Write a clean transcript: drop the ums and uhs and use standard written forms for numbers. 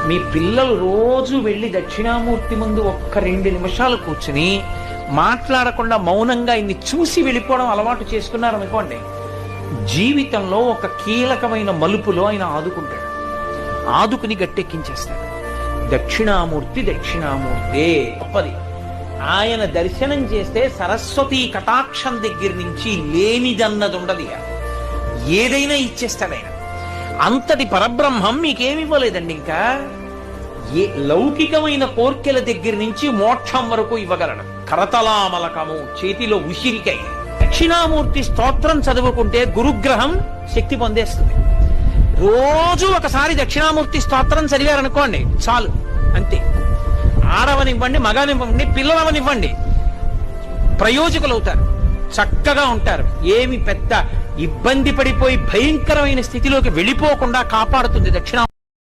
మీ పిల్లలు రోజు వెళ్ళి దక్షిణామూర్తి ముందు ఒక్క 2 నిమిషాలు కూర్చుని మాట్లాడకుండా మౌనంగా ఇన్ని చూసి వెళ్ళిపోవడం అలవాటు చేసుకున్నారనుకోండి, జీవితంలో ఒక కీలకమైన మలుపులో ఆయన ఆదుకుంటాడు, ఆదుకుని గట్టెక్కించేస్తాడు. దక్షిణామూర్తి దక్షిణామూర్తే గొప్పది. ఆయన దర్శనం చేస్తే సరస్వతీ కటాక్షం దగ్గర నుంచి లేనిదన్నది ఉండదు, ఏదైనా ఇచ్చేస్తాడు ఆయన. అంతటి పరబ్రహ్మం మీకేమివ్వలేదండి. ఇంకా ఏ లౌకికమైన కోర్కెల దగ్గర నుంచి మోక్షం వరకు ఇవ్వగలడు. కరతలామలకము, చేతిలో ఉసిరికై. దక్షిణామూర్తి స్తోత్రం చదువుకుంటే గురుగ్రహం శక్తి పొందేస్తుంది. రోజు ఒకసారి దక్షిణామూర్తి స్తోత్రం చదివారనుకోండి చాలు, అంతే. ఆడవనివ్వండి, మగనివ్వండి, పిల్లలవనివ్వండి, ప్రయోజకులు అవుతారు, చక్కగా ఉంటారు. ఏమి పెద్ద ఇబ్బంది పడిపోయి భయంకరమైన స్థితిలోకి వెళ్ళిపోకుండా కాపాడుతుంది దక్షిణామూర్తి.